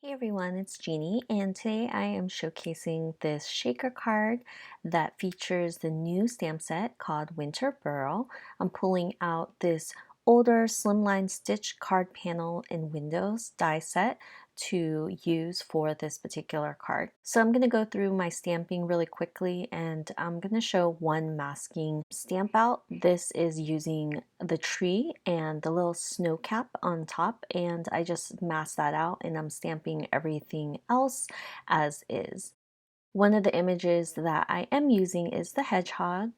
Hey everyone, it's Jeannie, and today I am showcasing this shaker card that features the new stamp set called Winter Burrow. I'm pulling out this older slimline stitch card panel and windows die set to use for this particular card. So I'm going to go through my stamping really quickly, and I'm going to show one masking stamp out. This is using the tree and the little snow cap on top, and I just masked that out and I'm stamping everything else as is. One of the images that I am using is the hedgehog,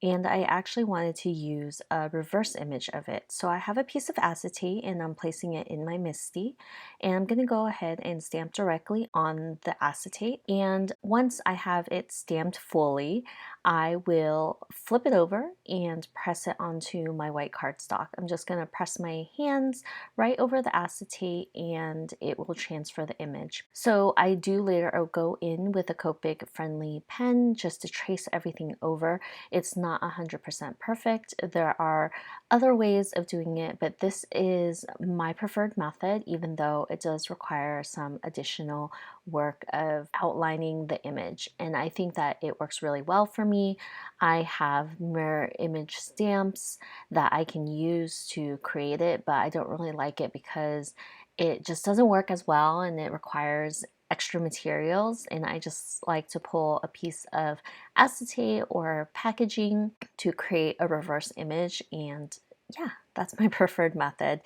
and I actually wanted to use a reverse image of it. So I have a piece of acetate and I'm placing it in my Misti, and I'm going to go ahead and stamp directly on the acetate. And once I have it stamped fully, I will flip it over and press it onto my white cardstock. I'm just going to press my hands right over the acetate and it will transfer the image. So I do later go in with a Copic friendly pen just to trace everything over. It's not 100% perfect. There are other ways of doing it, but this is my preferred method, even though it does require some additional work of outlining the image. And I think that it works really well for me. I have mirror image stamps that I can use to create it, but I don't really like it because it just doesn't work as well and it requires extra materials, and I just like to pull a piece of acetate or packaging to create a reverse image, and yeah, that's my preferred method.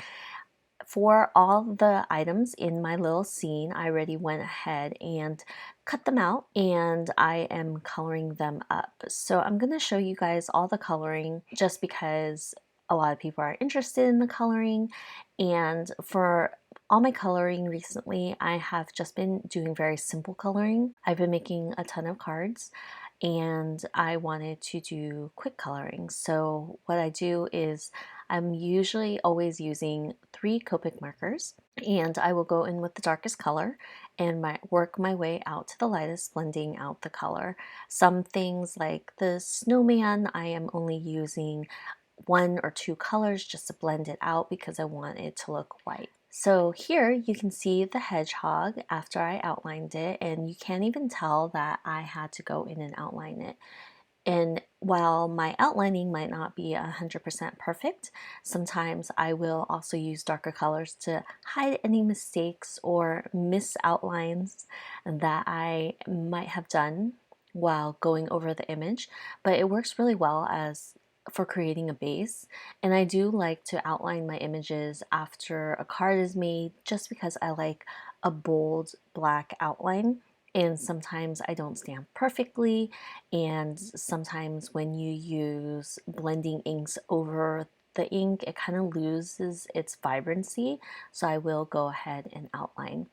For all the items in my little scene, I already went ahead and cut them out and I am coloring them up. So I'm going to show you guys all the coloring just because a lot of people are interested in the coloring. And for all my coloring recently, I have just been doing very simple coloring. I've been making a ton of cards and I wanted to do quick coloring. So what I do is I'm usually always using 3 Copic markers, and I will go in with the darkest color and work my way out to the lightest, blending out the color. Some things like the snowman, I am only using 1 or 2 colors just to blend it out because I want it to look white. So here you can see the hedgehog after I outlined it, and you can't even tell that I had to go in and outline it. And while my outlining might not be 100% perfect, sometimes I will also use darker colors to hide any mistakes or misoutlines that I might have done while going over the image. But it works really well as for creating a base, and I do like to outline my images after a card is made just because I like a bold black outline, and sometimes I don't stamp perfectly, and sometimes when you use blending inks over the ink, it kind of loses its vibrancy, so I will go ahead and outline.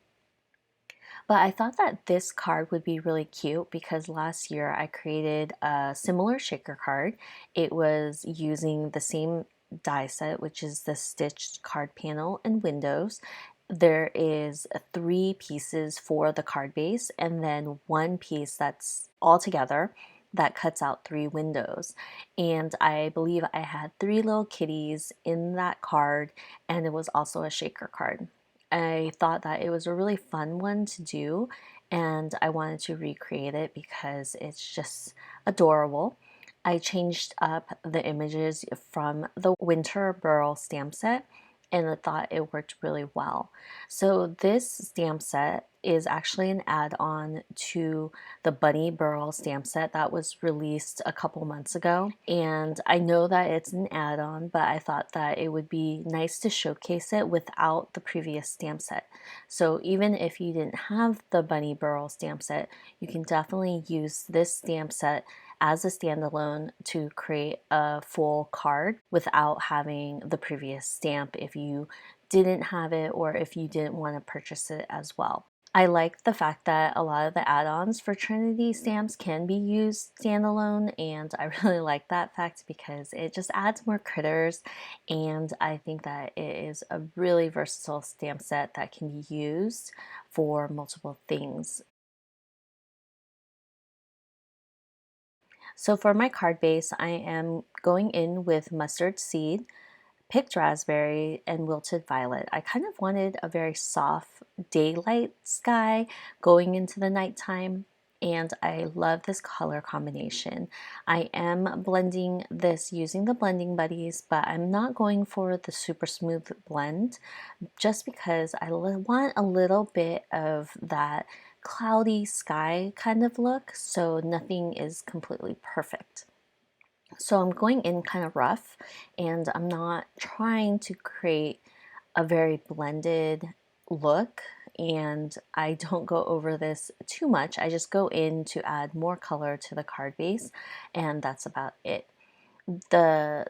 But I thought that this card would be really cute because last year I created a similar shaker card. It was using the same die set, which is the stitched card panel and windows. There is 3 pieces for the card base and then 1 piece that's all together that cuts out 3 windows. And I believe I had 3 little kitties in that card, and it was also a shaker card. I thought that it was a really fun one to do, and I wanted to recreate it because it's just adorable. I changed up the images from the Winter Burrow stamp set, and I thought it worked really well. So this stamp set is actually an add-on to the Bunny Burrow stamp set that was released a couple months ago. And I know that it's an add-on, but I thought that it would be nice to showcase it without the previous stamp set. So even if you didn't have the Bunny Burrow stamp set, you can definitely use this stamp set as a standalone to create a full card without having the previous stamp if you didn't have it or if you didn't want to purchase it as well. I like the fact that a lot of the add-ons for Trinity stamps can be used standalone, and I really like that fact because it just adds more critters, and I think that it is a really versatile stamp set that can be used for multiple things. So for my card base, I am going in with mustard seed, picked Raspberry and Wilted Violet. I kind of wanted a very soft daylight sky going into the nighttime, and I love this color combination. I am blending this using the blending buddies, but I'm not going for the super smooth blend just because I want a little bit of that cloudy sky kind of look, so nothing is completely perfect. So I'm going in kind of rough, and I'm not trying to create a very blended look, and I don't go over this too much. I just go in to add more color to the card base, and that's about it. The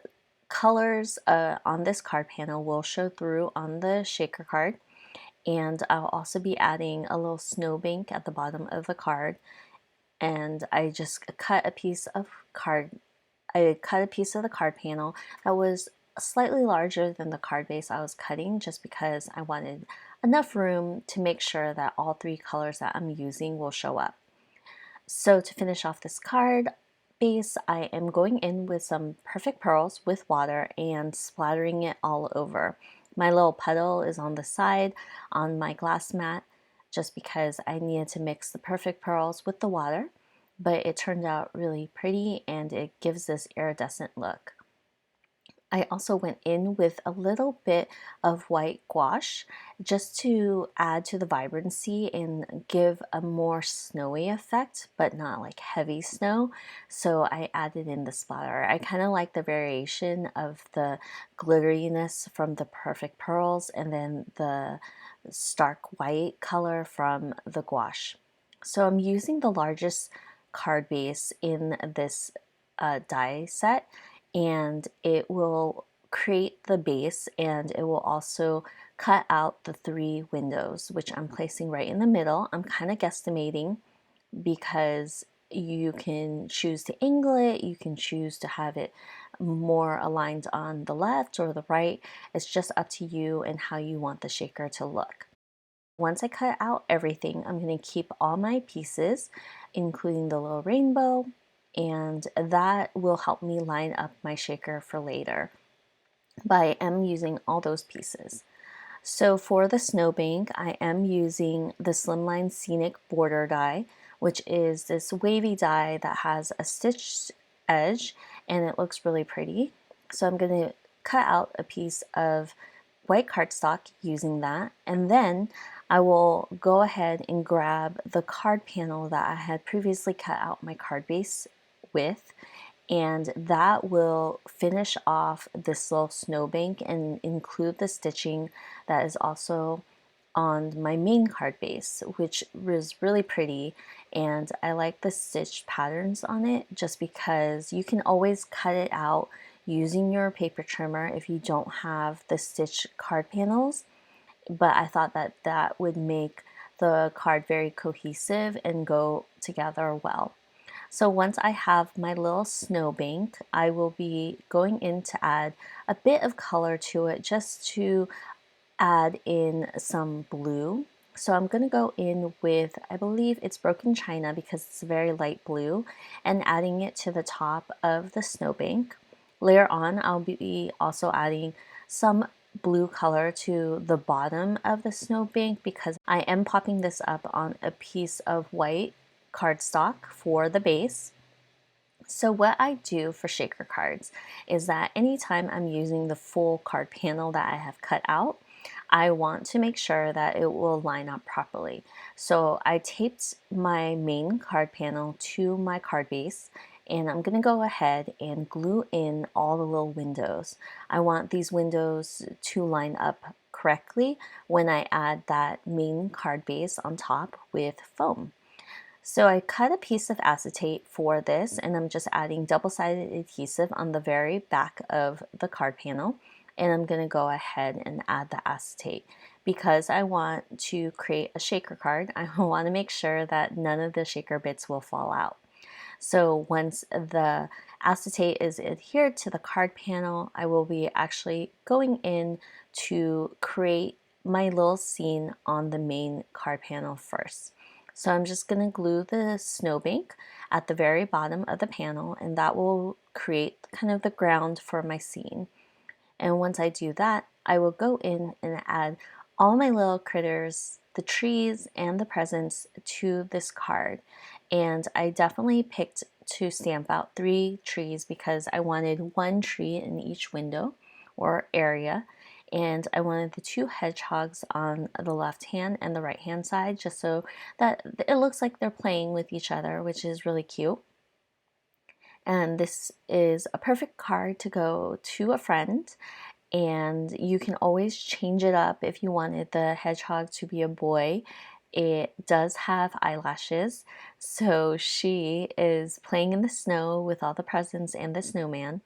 colors on this card panel will show through on the shaker card, and I'll also be adding a little snowbank at the bottom of the card, and I just cut a piece of the card panel that was slightly larger than the card base I was cutting, just because I wanted enough room to make sure that all three colors that I'm using will show up. So to finish off this card base, I am going in with some Perfect Pearls with water and splattering it all over. My little puddle is on the side on my glass mat just because I needed to mix the Perfect Pearls with the water, but it turned out really pretty and it gives this iridescent look. I also went in with a little bit of white gouache just to add to the vibrancy and give a more snowy effect, but not like heavy snow. So I added in the splatter. I kind of like the variation of the glitteriness from the Perfect Pearls and then the stark white color from the gouache. So I'm using the largest card base in this die set, and it will create the base, and it will also cut out the three windows, which I'm placing right in the middle. I'm kind of guesstimating because you can choose to angle it, you can choose to have it more aligned on the left or the right. It's just up to you and how you want the shaker to look. Once I cut out everything, I'm going to keep all my pieces, including the little rainbow, and that will help me line up my shaker for later. But I am using all those pieces. So for the snowbank, I am using the Slimline Scenic border die, which is this wavy die that has a stitched edge and it looks really pretty. So I'm going to cut out a piece of white cardstock using that, and then I will go ahead and grab the card panel that I had previously cut out my card base with, and that will finish off this little snowbank and include the stitching that is also on my main card base, which was really pretty, and I like the stitch patterns on it just because you can always cut it out using your paper trimmer if you don't have the stitch card panels, but I thought that that would make the card very cohesive and go together well. So once I have my little snowbank, I will be going in to add a bit of color to it just to add in some blue. So I'm going to go in with, I believe it's Broken China because it's a very light blue, and adding it to the top of the snowbank. Later on, I'll be also adding some blue color to the bottom of the snowbank because I am popping this up on a piece of white cardstock for the base. So what I do for shaker cards is that anytime I'm using the full card panel that I have cut out, I want to make sure that it will line up properly. So I taped my main card panel to my card base, and I'm going to go ahead and glue in all the little windows. I want these windows to line up correctly when I add that main card base on top with foam. So I cut a piece of acetate for this, and I'm just adding double-sided adhesive on the very back of the card panel, and I'm going to go ahead and add the acetate. Because I want to create a shaker card, I want to make sure that none of the shaker bits will fall out. So once the acetate is adhered to the card panel, I will be actually going in to create my little scene on the main card panel first. So I'm just going to glue the snowbank at the very bottom of the panel, and that will create kind of the ground for my scene. And once I do that, I will go in and add all my little critters, the trees and the presents to this card. And I definitely picked to stamp out 3 trees because I wanted 1 tree in each window or area. And I wanted the 2 hedgehogs on the left hand and the right hand side just so that it looks like they're playing with each other, which is really cute. And this is a perfect card to go to a friend, and you can always change it up if you wanted the hedgehog to be a boy. It does have eyelashes, so she is playing in the snow with all the presents and the snowman.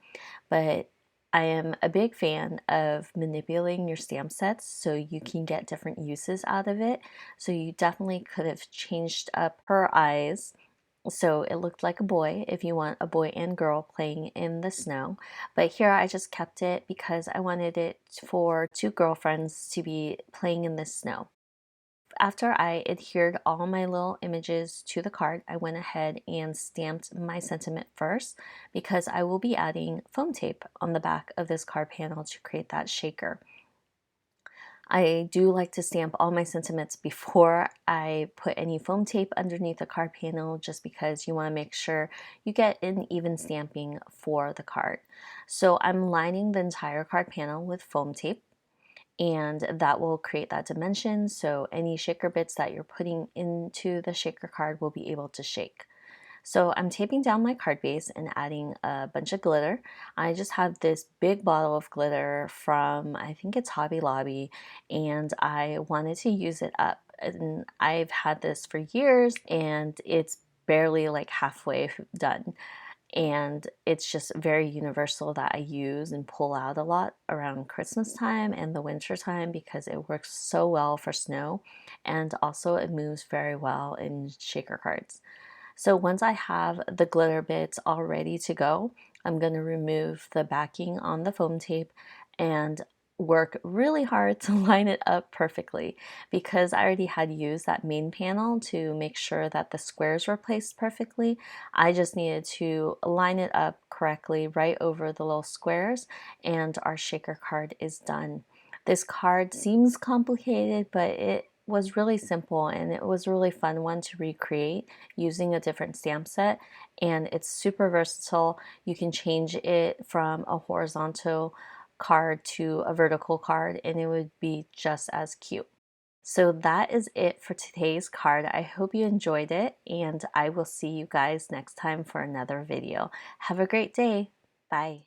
But I am a big fan of manipulating your stamp sets so you can get different uses out of it. So you definitely could have changed up her eyes so it looked like a boy if you want a boy and girl playing in the snow. But here I just kept it because I wanted it for 2 girlfriends to be playing in the snow. After I adhered all my little images to the card, I went ahead and stamped my sentiment first because I will be adding foam tape on the back of this card panel to create that shaker. I do like to stamp all my sentiments before I put any foam tape underneath the card panel just because you want to make sure you get an even stamping for the card. So I'm lining the entire card panel with foam tape, and that will create that dimension so any shaker bits that you're putting into the shaker card will be able to shake. So I'm taping down my card base and adding a bunch of glitter. I just have this big bottle of glitter from, I think it's Hobby Lobby, and I wanted to use it up. And I've had this for years and it's barely like halfway done. And it's just very universal that I use and pull out a lot around Christmas time and the winter time because it works so well for snow, and also it moves very well in shaker cards. So once I have the glitter bits all ready to go, I'm going to remove the backing on the foam tape and work really hard to line it up perfectly because I already had used that main panel to make sure that the squares were placed perfectly. I just needed to line it up correctly right over the little squares, and our shaker card is done. This card seems complicated, but it was really simple and it was a really fun one to recreate using a different stamp set, and it's super versatile. You can change it from a horizontal card to a vertical card and it would be just as cute. So that is it for today's card. I hope you enjoyed it, and I will see you guys next time for another video. Have a great day. Bye.